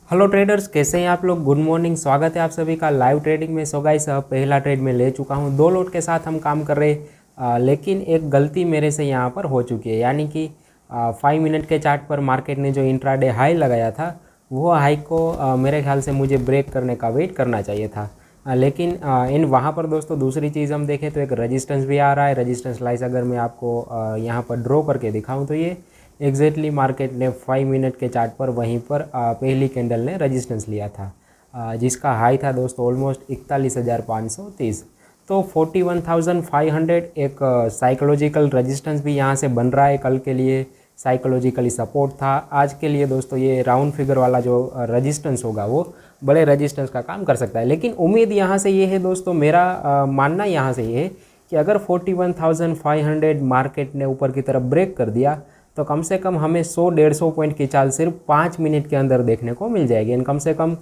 Hello traders, कैसे हैं आप लोग। गुड मॉर्निंग, स्वागत है आप सभी का लाइव ट्रेडिंग में। सो गाइस, पहला ट्रेड में ले चुका हूं, 2 लॉट के साथ हम काम कर रहे लेकिन एक गलती मेरे से यहां पर हो चुकी है, यानी कि 5 मिनट के चार्ट पर मार्केट ने जो इंट्राडे हाई लगाया था वो हाई को मेरे ख्याल से मुझे ब्रेक करने का वेट करना चाहिए था। लेकिन इन वहाँ पर दोस्तों दूसरी चीज़ हम देखें तो एक रजिस्टेंस भी आ रहा है। रजिस्टेंस लाइस अगर मैं आपको यहाँ पर ड्रॉ करके दिखाऊँ तो ये एग्जैक्टली मार्केट ने 5 मिनट के चार्ट पर वहीं पर पहली कैंडल ने रजिस्टेंस लिया था, जिसका हाई था दोस्तों ऑलमोस्ट 41,530। तो 41,500 एक साइकोलॉजिकल रजिस्टेंस भी यहाँ से बन रहा है। कल के लिए साइकोलॉजिकली सपोर्ट था, आज के लिए दोस्तों ये राउंड फिगर वाला जो रजिस्टेंस होगा वो बड़े रजिस्टेंस का काम कर सकता है। लेकिन उम्मीद यहाँ से ये है दोस्तों, मेरा मानना यहाँ से ये है कि अगर 41,500 मार्केट ने ऊपर की तरफ ब्रेक कर दिया तो कम से कम हमें 100-150 पॉइंट की चाल सिर्फ 5 मिनट के अंदर देखने को मिल जाएगी। एंड कम से कम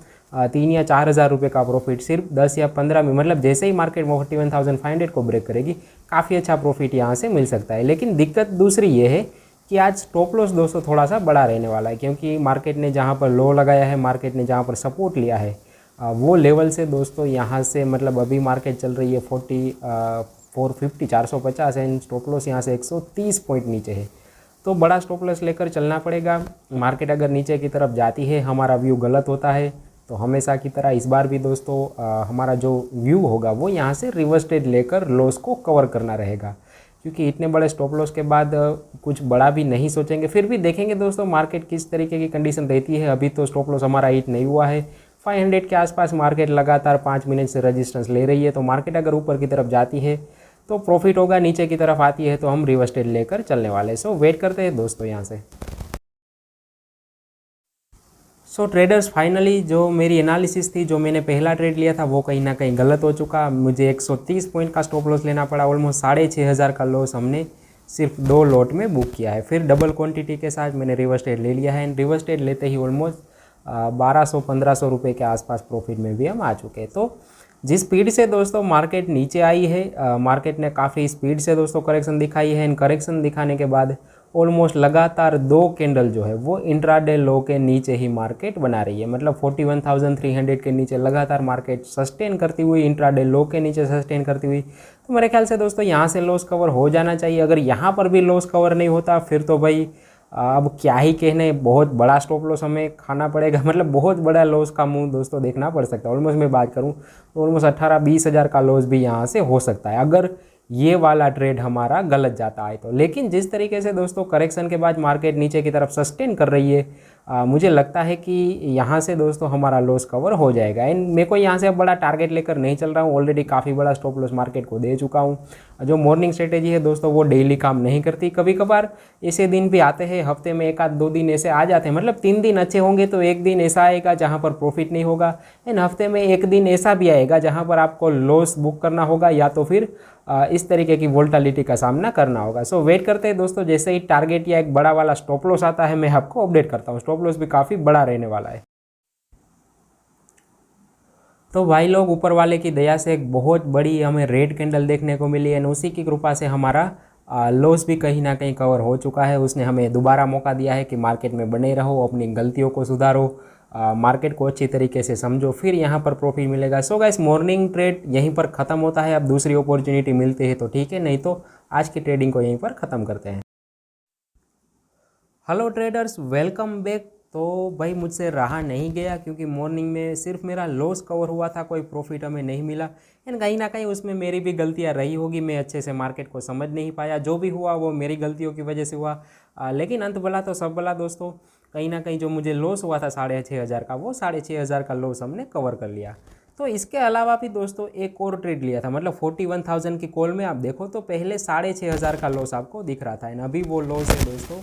3 या 4 हज़ार रुपये का प्रॉफिट सिर्फ 10 या 15 में, मतलब जैसे ही मार्केट 41,500 को ब्रेक करेगी काफ़ी अच्छा प्रॉफिट यहाँ से मिल सकता है। लेकिन दिक्कत दूसरी ये है कि आज स्टॉप लॉस दोस्तों थोड़ा सा बड़ा रहने वाला है, क्योंकि मार्केट ने जहाँ पर लो लगाया है, मार्केट ने जहाँ पर सपोर्ट लिया है वो लेवल से दोस्तों यहाँ से, मतलब अभी मार्केट चल रही है 450 एंड स्टॉप लॉस यहाँ से 130 पॉइंट नीचे है। तो बड़ा स्टॉप लॉस लेकर चलना पड़ेगा। मार्केट अगर नीचे की तरफ जाती है, हमारा व्यू गलत होता है, तो हमेशा की तरह इस बार भी दोस्तों हमारा जो व्यू होगा वो यहाँ से रिवर्स ट्रेड लेकर लॉस को कवर करना रहेगा, क्योंकि इतने बड़े स्टॉप लॉस के बाद कुछ बड़ा भी नहीं सोचेंगे। फिर भी देखेंगे दोस्तों मार्केट किस तरीके की कंडीशन रहती है। अभी तो स्टॉप लॉस हमारा हिट नहीं हुआ है, 500 के आसपास मार्केट लगातार 5 मिनट से रजिस्टेंस ले रही है। तो मार्केट अगर ऊपर की तरफ जाती है तो प्रॉफिट होगा, नीचे की तरफ आती है तो हम रिवर्स ट्रेड लेकर चलने वाले हैं। सो वेट करते हैं दोस्तों यहाँ से। सो ट्रेडर्स, फाइनली जो मेरी एनालिसिस थी, जो मैंने पहला ट्रेड लिया था वो कहीं ना कहीं गलत हो चुका। मुझे 130 पॉइंट का स्टॉप लॉस लेना पड़ा। ऑलमोस्ट 6,500 का लॉस हमने सिर्फ 2 लॉट में बुक किया है। फिर डबल क्वांटिटी के साथ मैंने रिवर्स ट्रेड ले लिया है एंड रिवर्स ट्रेड लेते ही ऑलमोस्ट 1200-1500 रुपये के आसपास प्रॉफिट में भी हम आ चुके हैं। तो जिस स्पीड से दोस्तों मार्केट नीचे आई है, मार्केट ने काफ़ी स्पीड से दोस्तों करेक्शन दिखाई है। इन करेक्शन दिखाने के बाद ऑलमोस्ट लगातार 2 कैंडल जो है वो इंट्राडे लो के नीचे ही मार्केट बना रही है। मतलब 41,300 के नीचे लगातार मार्केट सस्टेन करती हुई, इंट्राडे लो के नीचे सस्टेन करती हुई। तो मेरे ख्याल से दोस्तों यहाँ से लॉस कवर हो जाना चाहिए। अगर यहाँ पर भी लॉस कवर नहीं होता फिर तो भाई अब क्या ही कहने, बहुत बड़ा स्टॉप लॉस हमें खाना पड़ेगा। मतलब बहुत बड़ा लॉस का मुंह दोस्तों देखना पड़ सकता है। ऑलमोस्ट मैं बात करूं तो ऑलमोस्ट 18-20 हज़ार का लॉस भी यहाँ से हो सकता है अगर ये वाला ट्रेड हमारा गलत जाता है तो। लेकिन जिस तरीके से दोस्तों करेक्शन के बाद मार्केट नीचे की तरफ सस्टेन कर रही है, मुझे लगता है कि यहाँ से दोस्तों हमारा लॉस कवर हो जाएगा। एंड मेरे को यहाँ से अब बड़ा टारगेट लेकर नहीं चल रहा हूँ, ऑलरेडी काफ़ी बड़ा स्टॉप लॉस मार्केट को दे चुका हूँ। जो मॉर्निंग स्ट्रेटेजी है दोस्तों वो डेली काम नहीं करती। कभी कभार ऐसे दिन भी आते हैं, हफ्ते में 1-2 दिन ऐसे आ जाते हैं। मतलब 3 दिन अच्छे होंगे तो एक दिन ऐसा आएगा जहाँ पर प्रॉफिट नहीं होगा, एंड हफ्ते में एक दिन ऐसा भी आएगा जहाँ पर आपको लॉस बुक करना होगा या तो फिर इस तरीके की वोल्टालिटी का सामना करना होगा। सो वेट करते हैं दोस्तों, जैसे ही टारगेट या एक बड़ा वाला स्टॉप लॉस आता है मैं आपको अपडेट करता हूँ। स्टॉप लॉस भी काफ़ी बड़ा रहने वाला है। तो भाई लोग, ऊपर वाले की दया से एक बहुत बड़ी हमें रेड कैंडल देखने को मिली है, उसी की कृपा से हमारा लॉस भी कहीं ना कहीं कवर हो चुका है। उसने हमें दोबारा मौका दिया है कि मार्केट में बने रहो, अपनी गलतियों को सुधारो, मार्केट को अच्छी तरीके से समझो, फिर यहाँ पर प्रॉफिट मिलेगा। सो गाइस, मॉर्निंग ट्रेड यहीं पर ख़त्म होता है। अब दूसरी अपॉर्चुनिटी मिलती है तो ठीक है, नहीं तो आज की ट्रेडिंग को यहीं पर ख़त्म करते हैं। Hello traders, welcome back. तो भाई मुझसे रहा नहीं गया, क्योंकि मॉर्निंग में सिर्फ मेरा लॉस कवर हुआ था, कोई प्रॉफिट हमें नहीं मिला। एंड कहीं ना कहीं उसमें मेरी भी गलतियां रही होगी, मैं अच्छे से मार्केट को समझ नहीं पाया। जो भी हुआ वो मेरी गलतियों की वजह से हुआ। लेकिन अंत भला तो सब भला दोस्तों। कहीं ना कहीं जो मुझे लॉस हुआ था 6,500 का, वो 6,500 का लॉस हमने कवर कर लिया। तो इसके अलावा भी दोस्तों एक और ट्रेड लिया था, मतलब 41,000 की कॉल में आप देखो तो पहले 6,500 का लॉस आपको दिख रहा था। एंड अभी वो लॉस है दोस्तों,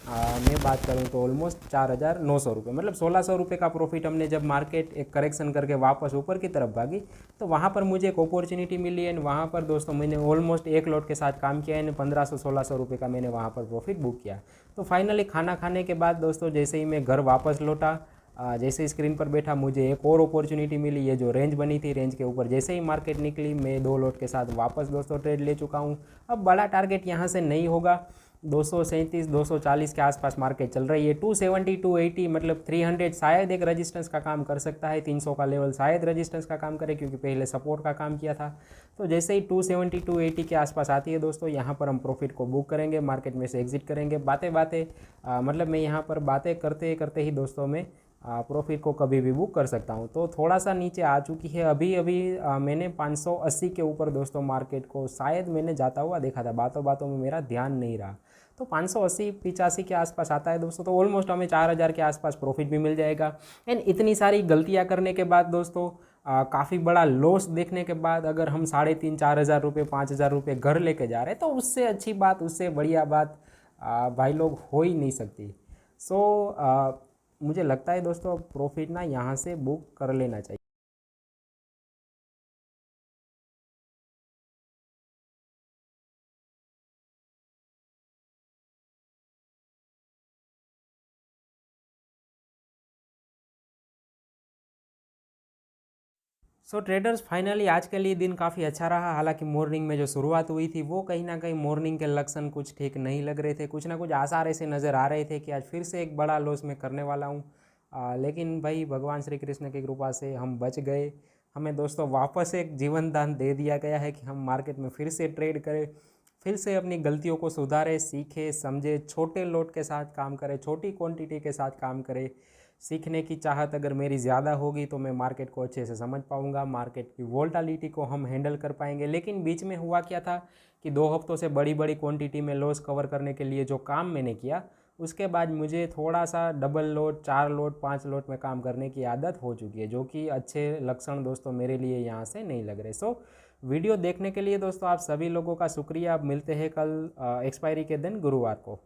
मैं बात करूं तो ऑलमोस्ट 4,900 रुपये, मतलब 1,600 रुपये का प्रॉफिट हमने जब मार्केट एक करेक्शन करके वापस ऊपर की तरफ भागी तो वहां पर मुझे एक अपॉर्चुनिटी मिली। एंड वहां पर दोस्तों मैंने ऑलमोस्ट एक लॉट के साथ काम किया एंड 1,500-1,600 रुपये का मैंने वहां पर प्रॉफिट बुक किया। तो फाइनली खाना खाने के बाद दोस्तों जैसे ही मैं घर वापस लौटा, जैसे स्क्रीन पर बैठा, मुझे एक और अपॉर्चुनिटी मिली। ये जो रेंज बनी थी, रेंज के ऊपर जैसे ही मार्केट निकली, मैं 2 लॉट के साथ वापस दोस्तों ट्रेड ले चुका हूँ। अब बड़ा टारगेट यहाँ से नहीं होगा, 237 240 के आसपास मार्केट चल रही है। 270 280 मतलब 300 शायद एक रेजिस्टेंस का काम कर सकता है, 300 का लेवल शायद रेजिस्टेंस का काम करे क्योंकि पहले सपोर्ट का काम किया था। तो जैसे ही 270 280 के आसपास आती है दोस्तों, यहाँ पर हम प्रॉफिट को बुक करेंगे, मार्केट में से एग्जिट करेंगे। मतलब मैं यहाँ पर बातें करते करते ही दोस्तों मैं प्रॉफिट को कभी भी बुक कर सकता हूँ। तो थोड़ा सा नीचे आ चुकी है अभी अभी मैंने 580 के ऊपर दोस्तों मार्केट को शायद मैंने जाता हुआ देखा था, बातों बातों में मेरा ध्यान नहीं रहा। तो 580 85 के आसपास आता है दोस्तों, तो ऑलमोस्ट हमें 4000 के आसपास प्रॉफिट भी मिल जाएगा। एंड इतनी सारी गलतियाँ करने के बाद दोस्तों, काफ़ी बड़ा लॉस देखने के बाद अगर हम 3,500 4,000 रुपये 5,000 रुपये घर लेके जा रहे हैं, तो उससे अच्छी बात, उससे बढ़िया बात भाई लोग हो ही नहीं सकती। मुझे लगता है दोस्तों प्रॉफिट ना यहाँ से बुक कर लेना चाहिए। सो ट्रेडर्स फाइनली आज के लिए दिन काफ़ी अच्छा रहा। हालांकि मॉर्निंग में जो शुरुआत हुई थी वो कहीं ना कहीं मॉर्निंग के लक्षण कुछ ठीक नहीं लग रहे थे, कुछ ना कुछ आसार ऐसे नज़र आ रहे थे कि आज फिर से एक बड़ा लॉस में करने वाला हूँ। लेकिन भाई भगवान श्री कृष्ण की कृपा से हम बच गए। हमें दोस्तों वापस एक जीवन दान दे दिया गया है कि हम मार्केट में फिर से ट्रेड करें, फिर से अपनी गलतियों को सुधारें, सीखें, समझे, छोटे लोट के साथ काम करें, छोटी क्वांटिटी के साथ काम करें। सीखने की चाहत अगर मेरी ज़्यादा होगी तो मैं मार्केट को अच्छे से समझ पाऊंगा, मार्केट की वोलेटिलिटी को हम हैंडल कर पाएंगे। लेकिन बीच में हुआ क्या था कि 2 हफ्तों से बड़ी बड़ी क्वांटिटी में लॉस कवर करने के लिए जो काम मैंने किया, उसके बाद मुझे थोड़ा सा डबल लोड, 4 लोड, 5 लोड में काम करने की आदत हो चुकी है, जो कि अच्छे लक्षण दोस्तों मेरे लिए यहाँ से नहीं लग रहे। वीडियो देखने के लिए दोस्तों आप सभी लोगों का शुक्रिया। अब मिलते हैं कल एक्सपायरी के दिन गुरुवार को।